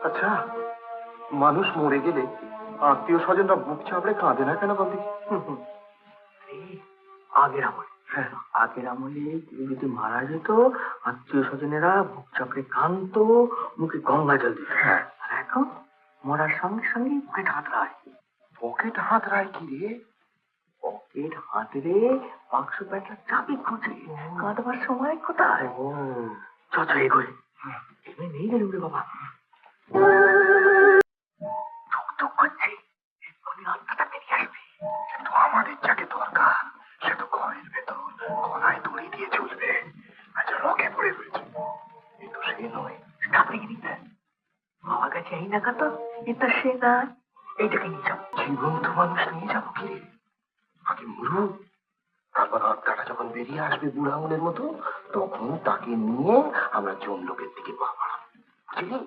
আচ্ছা, মানুষ মরে গেলে আত্মীয় স্বজনরা বুক চাপড়ে কাঁদে না কেন বলদি? আগের আমলে, হ্যাঁ, আগের আমলে কেউ যদি মারা যেত, আত্মীয় স্বজনেরা বুক চাপড়ে কাঁদতো, মুখে গঙ্গা জল দিত। হ্যাঁ। আর এখন মরার সঙ্গে সঙ্গে পকেট হাত রায়। পকেট হাত রায় কি রে? পকেট হাতরে বাক্স প্যাঁটলার চাবি খুঁজে, কাঁদবার সময় কোথায়? ও, চ এগোয়। এমনি নেই রে উড়ে বাবা, ধুক করছে, এক্ষুনি আত্মাটা বেরিয়ে আসবে। কিন্তু আমাদের যাকে দরকার সে তো ঘরের ভেতর গলায় দড়ি দিয়ে ঝুলবে। আচ্ছা, রকে পড়ে রয়েছে, এ তো সে নয়। কাপড়ে নিতে বাবার কাছে এই না কাতো, এটা সে না, এইটাকে নিয়ে যাও। জীবন্ত মানুষ নিয়ে যাবো কি রে? আগে মরু, তারপর আত্মাটা যখন বেরিয়ে আসবে বুড়া আঙুলের মতো, তখন তাকে নিয়ে আমরা জমলোকের দিকে পা বাড়াবো, বুঝলি?